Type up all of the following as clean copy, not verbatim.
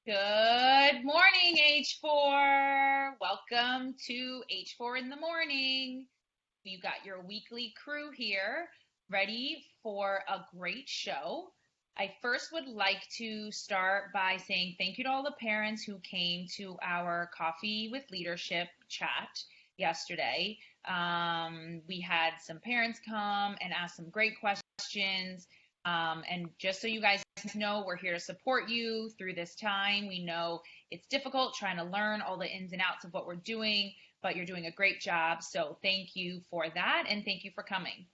Good morning, H4. Welcome to H4 in the morning. You got your weekly crew here, ready for a great show. I first would like to start by saying thank you to all the parents who came to our Coffee with Leadership chat yesterday. We had some parents come and ask some great questions. And just so you guys know, we're here to support you through this time. We know it's difficult trying to learn all the ins and outs of what we're doing, but you're doing a great job. So thank you for that, and thank you for coming.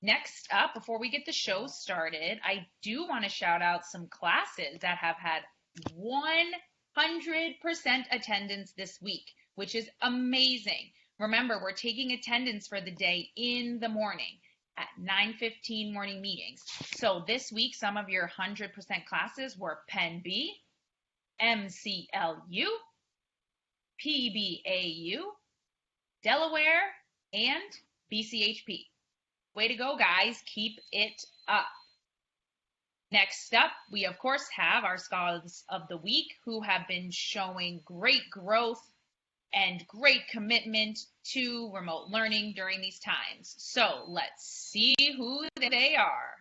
Next up, before we get the show started, I do want to shout out some classes that have had 100% attendance this week, which is amazing. Remember, we're taking attendance for the day in the morning at 9:15 morning meetings. So this week, some of your 100% classes were Pen B, MCLU, PBAU, Delaware, and BCHP. Way to go, guys. Keep it up. Next up, we of course have our Scholars of the Week who have been showing great growth and great commitment to remote learning during these times. So let's see who they are.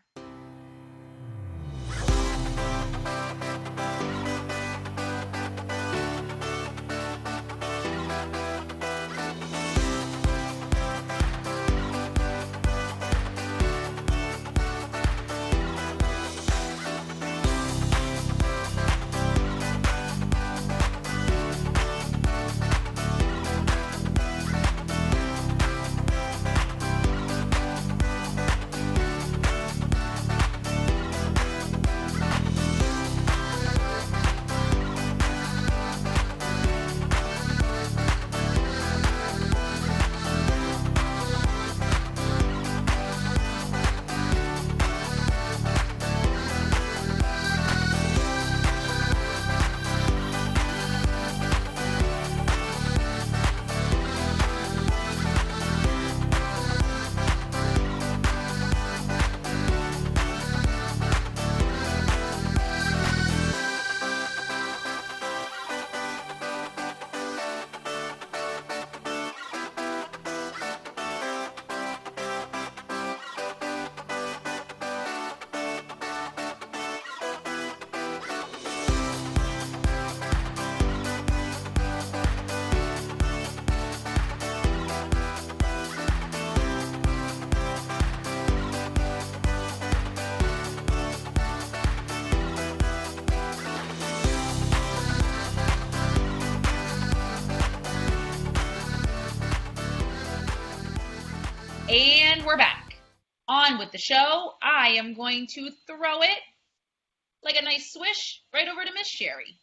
And we're back. On with the show. I am going to throw it like a nice swish right over to Miss Sherry.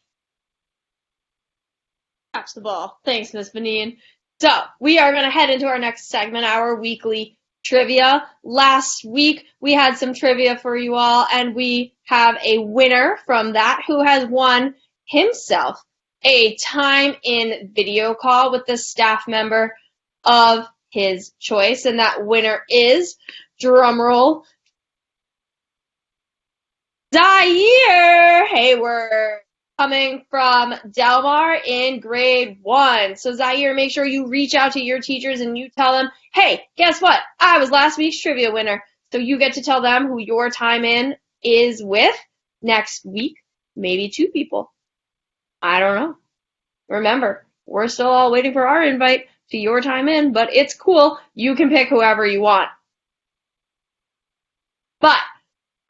Catch the ball. Thanks, Miss Benin. So, we are going to head into our next segment, our weekly trivia. Last week, we had some trivia for you all, and we have a winner from that who has won himself a time in video call with the staff member of his choice, and that winner is, drumroll, Zaire Hayward, coming from Delmar in grade 1. So Zaire, make sure you reach out to your teachers and you tell them, hey, guess what? I was last week's trivia winner. So you get to tell them who your time in is with next week. Maybe 2 people. I don't know. Remember, we're still all waiting for our invite to your time in, but it's cool. You can pick whoever you want. But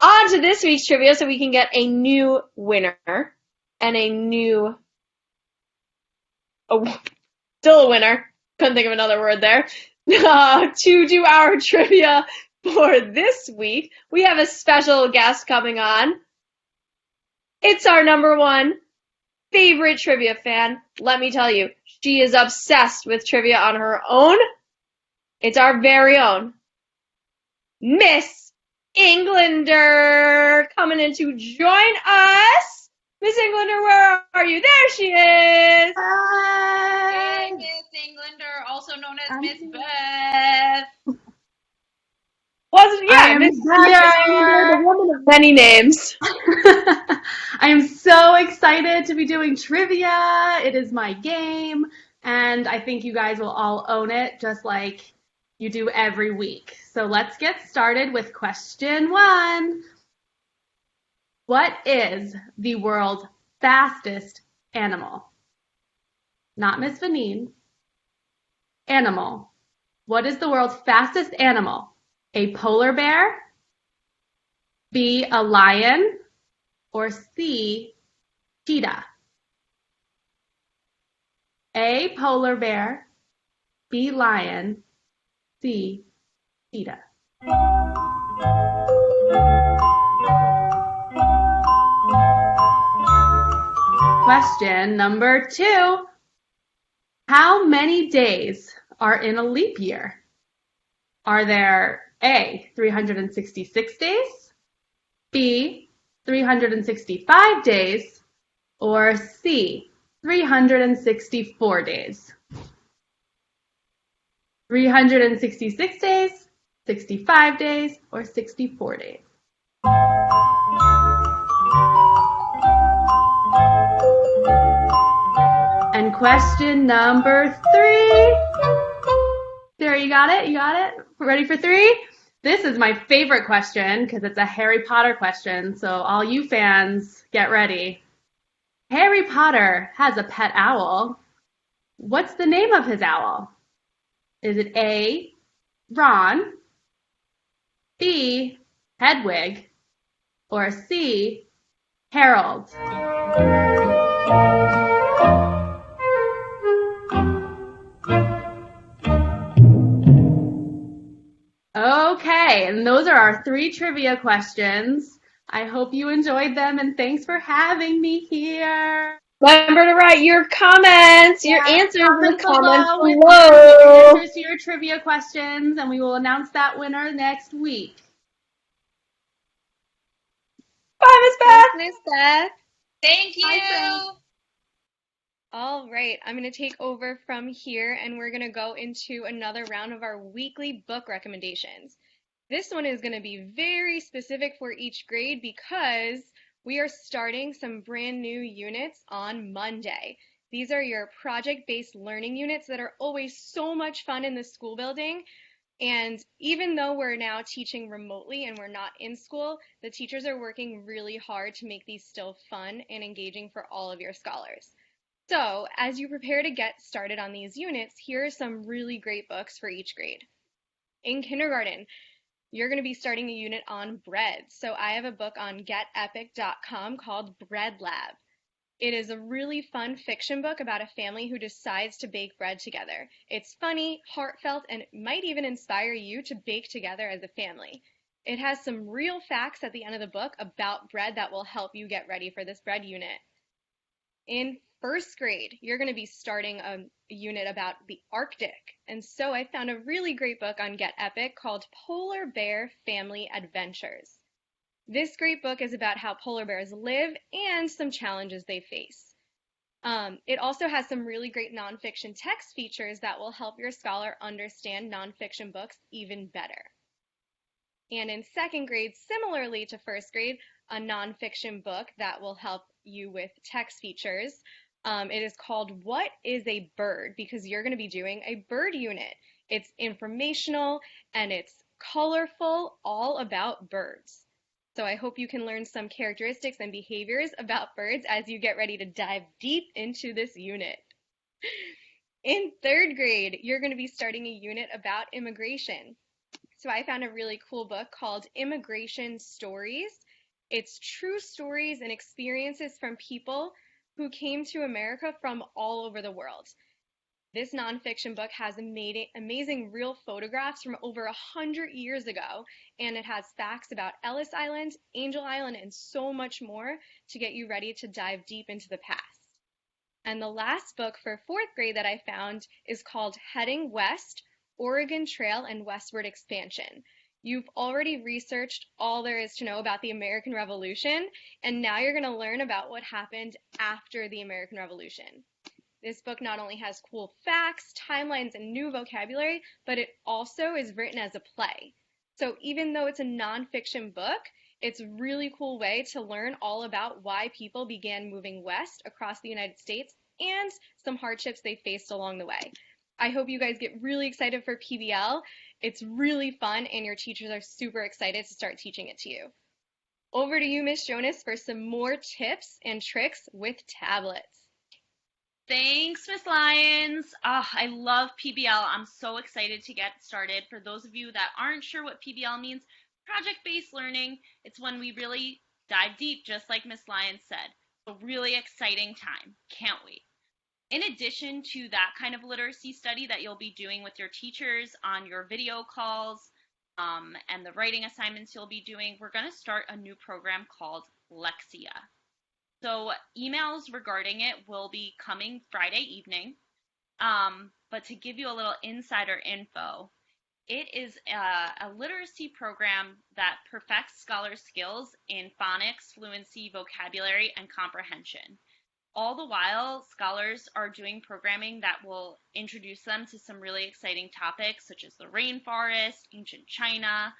on to this week's trivia so we can get a new winner and a new, still a winner. Couldn't think of another word there. To do our trivia for this week, we have a special guest coming on. It's our number 1 favorite trivia fan. Let me tell you, she is obsessed with trivia on her own. It's our very own Miss Englander coming in to join us. Miss Englander, where are you? There she is. Hi. Hey, Miss Englander, also known as Miss Beth. Yeah, Miss Cassandra, the woman of many names. I am so excited to be doing trivia. It is my game, and I think you guys will all own it just like you do every week. So let's get started with question 1. What is the world's fastest animal? Not Miss Vanine. Animal. What is the world's fastest animal? A polar bear, B, a lion, or C, cheetah? A, polar bear, B, lion, C, cheetah. Question number 2. How many days are in a leap year? Are there A, 366 days, B, 365 days, or C, 364 days? 366 days, 65 days, or 64 days? And question number 3. Sarah, you got it? You got it? Ready for 3? This is my favorite question because it's a Harry Potter question, so all you fans, get ready. Harry Potter has a pet owl. What's the name of his owl? Is it A, Ron, B, Hedwig, or C, Harold? Okay, and those are our 3 trivia questions. I hope you enjoyed them, and thanks for having me here. Remember to write your comments, your answers in the comments below with below. answers to your trivia questions, and we will announce that winner next week. Bye, Miss Beth. Miss Beth. Thank you. Bye, friends. All right, I'm going to take over from here and we're going to go into another round of our weekly book recommendations. This one is going to be very specific for each grade because we are starting some brand new units on Monday. These are your project-based learning units that are always so much fun in the school building. And even though we're now teaching remotely and we're not in school, the teachers are working really hard to make these still fun and engaging for all of your scholars. So, as you prepare to get started on these units, here are some really great books for each grade. In kindergarten, you're going to be starting a unit on bread. So I have a book on getepic.com called Bread Lab. It is a really fun fiction book about a family who decides to bake bread together. It's funny, heartfelt, and it might even inspire you to bake together as a family. It has some real facts at the end of the book about bread that will help you get ready for this bread unit. In first grade, you're going to be starting a unit about the Arctic. And so I found a really great book on Get Epic called Polar Bear Family Adventures. This great book is about how polar bears live and some challenges they face. It also has some really great nonfiction text features that will help your scholar understand nonfiction books even better. And in second grade, similarly to first grade, a nonfiction book that will help you with text features. It is called What is a Bird? Because you're going to be doing a bird unit. It's informational and it's colorful, all about birds. So I hope you can learn some characteristics and behaviors about birds as you get ready to dive deep into this unit. In third grade, you're going to be starting a unit about immigration. So I found a really cool book called Immigration Stories. It's true stories and experiences from people who came to America from all over the world. This nonfiction book has amazing real photographs from over 100 years ago, and it has facts about Ellis Island, Angel Island, and so much more to get you ready to dive deep into the past. And the last book for fourth grade that I found is called Heading West, Oregon Trail and Westward Expansion. You've already researched all there is to know about the American Revolution, and now you're going to learn about what happened after the American Revolution. This book not only has cool facts, timelines, and new vocabulary, but it also is written as a play. So even though it's a nonfiction book, it's a really cool way to learn all about why people began moving west across the United States and some hardships they faced along the way. I hope you guys get really excited for PBL. It's really fun and your teachers are super excited to start teaching it to you. Over to you, Miss Jonas, for some more tips and tricks with tablets. Thanks, Miss Lyons. I love PBL. I'm so excited to get started. For those of you that aren't sure what PBL means, project-based learning, it's when we really dive deep, just like Miss Lyons said. A really exciting time. Can't wait. In addition to that kind of literacy study that you'll be doing with your teachers on your video calls and the writing assignments you'll be doing, we're going to start a new program called Lexia. So emails regarding it will be coming Friday evening. But to give you a little insider info, it is a literacy program that perfects scholars' skills in phonics, fluency, vocabulary, and comprehension. All the while, scholars are doing programming that will introduce them to some really exciting topics such as the rainforest, ancient China.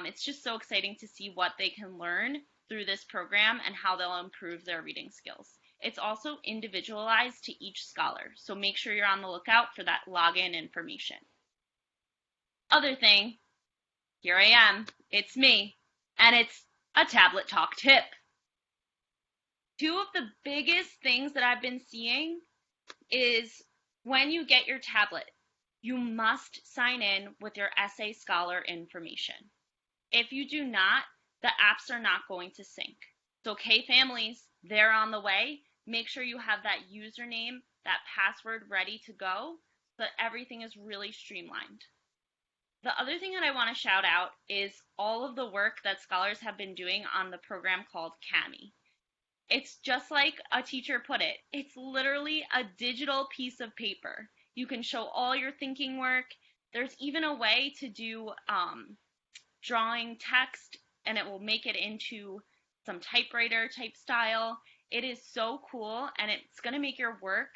It's just so exciting to see what they can learn through this program and how they'll improve their reading skills. It's also individualized to each scholar, so make sure you're on the lookout for that login information. Other thing, here I am, it's me, and it's a tablet talk tip. Two of the biggest things that I've been seeing is when you get your tablet, you must sign in with your Essay Scholar information. If you do not, the apps are not going to sync. So K families, they're on the way. Make sure you have that username, that password ready to go so that everything is really streamlined. The other thing that I want to shout out is all of the work that scholars have been doing on the program called Kami. It's just like a teacher put it. It's literally a digital piece of paper. You can show all your thinking work. There's even a way to do drawing text, and it will make it into some typewriter type style. It is so cool, and it's going to make your work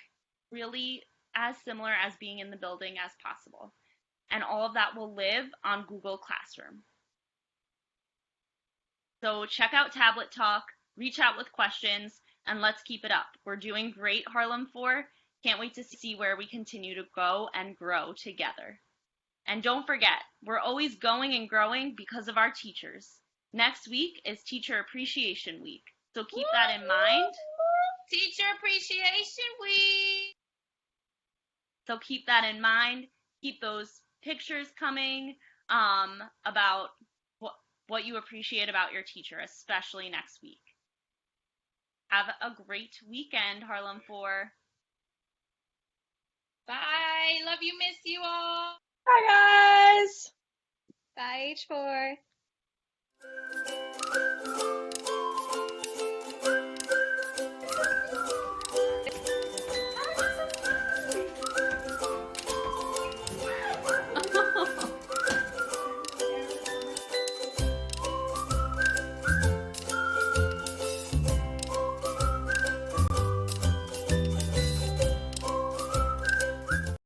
really as similar as being in the building as possible. And all of that will live on Google Classroom. So check out Tablet Talk, reach out with questions, and let's keep it up. We're doing great, Harlem 4. Can't wait to see where we continue to go and grow together. And don't forget, we're always going and growing because of our teachers. Next week is Teacher Appreciation Week, so keep that in mind. Teacher Appreciation Week. So keep that in mind. Keep those pictures coming about what you appreciate about your teacher, especially next week. Have a great weekend, Harlem 4. Bye. Love you, miss you all. Bye, guys. Bye, H4.